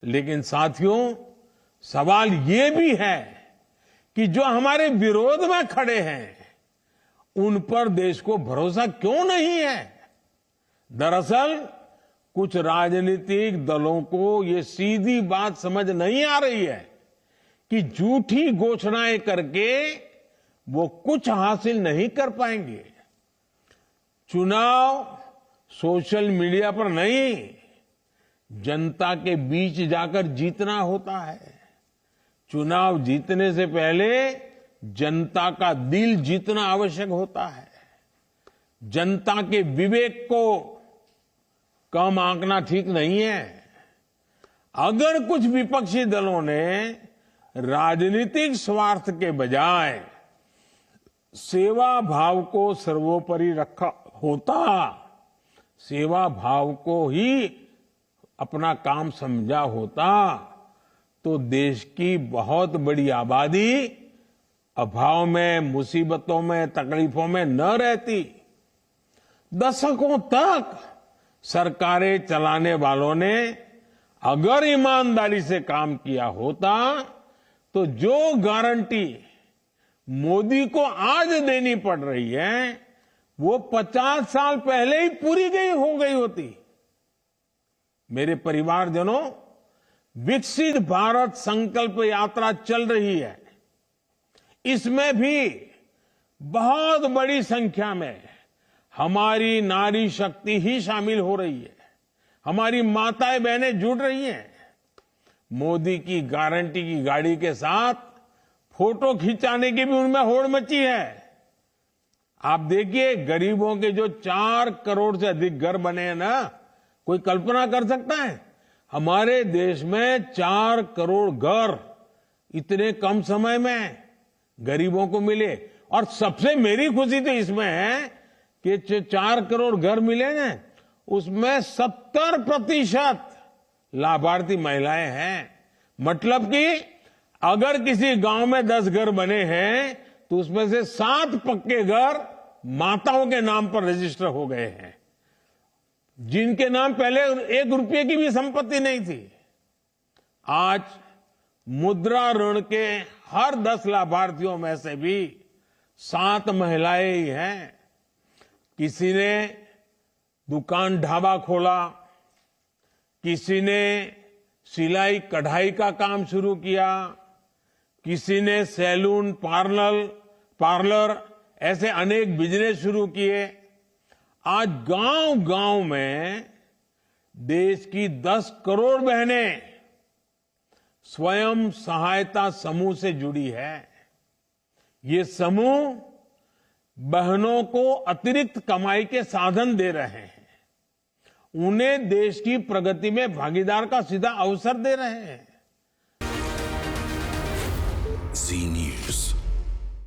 लेकिन साथियों, सवाल ये भी है कि जो हमारे विरोध में खड़े हैं, उन पर देश को भरोसा क्यों नहीं है? दरअसल कुछ राजनीतिक दलों को ये सीधी बात समझ नहीं आ रही है कि झूठी घोषणाएं करके वो कुछ हासिल नहीं कर पाएंगे। चुनाव सोशल मीडिया पर नहीं, जनता के बीच जाकर जीतना होता है। चुनाव जीतने से पहले जनता का दिल जीतना आवश्यक होता है। जनता के विवेक को कम आंकना ठीक नहीं है। अगर कुछ विपक्षी दलों ने राजनीतिक स्वार्थ के बजाय सेवा भाव को सर्वोपरि रखा होता, सेवा भाव को ही अपना काम समझा होता, तो देश की बहुत बड़ी आबादी अभाव में, मुसीबतों में, तकलीफों में न रहती। दशकों तक सरकारें चलाने वालों ने अगर ईमानदारी से काम किया होता, तो जो गारंटी मोदी को आज देनी पड़ रही है, वो 50 साल पहले ही पूरी हो गई होती। मेरे परिवारजनों, विकसित भारत संकल्प यात्रा चल रही है। इसमें भी बहुत बड़ी संख्या में हमारी नारी शक्ति ही शामिल हो रही है। हमारी माताएं बहनें जुड़ रही हैं। मोदी की गारंटी की गाड़ी के साथ फोटो खिंचाने की भी उनमें होड़ मची है। आप देखिए, गरीबों के जो 4 करोड़ से अधिक घर बने हैं ना, कोई कल्पना कर सकता है? हमारे देश में 4 करोड़ घर इतने कम समय में गरीबों को मिले। और सबसे मेरी खुशी तो इसमें है कि 4 करोड़ घर मिले ना, उसमें 70% लाभार्थी महिलाएं हैं। मतलब कि अगर किसी गांव में 10 घर बने हैं, तो उसमें से 7 पक्के घर माताओं के नाम पर रजिस्टर हो गए हैं, जिनके नाम पहले 1 रुपये की भी संपत्ति नहीं थी। आज मुद्रा ऋण के हर 10 लाभार्थियों में से भी 7 महिलाएं ही हैं। किसी ने दुकान ढाबा खोला, किसी ने सिलाई कढ़ाई का काम शुरू किया, किसी ने सैलून, पार्लर ऐसे अनेक बिजनेस शुरू किए। आज गांव-गांव में देश की 10 करोड़ बहनें स्वयं सहायता समूह से जुड़ी है। ये समूह बहनों को अतिरिक्त कमाई के साधन दे रहे हैं, उन्हें देश की प्रगति में भागीदार का सीधा अवसर दे रहे हैं। जी न्यूज।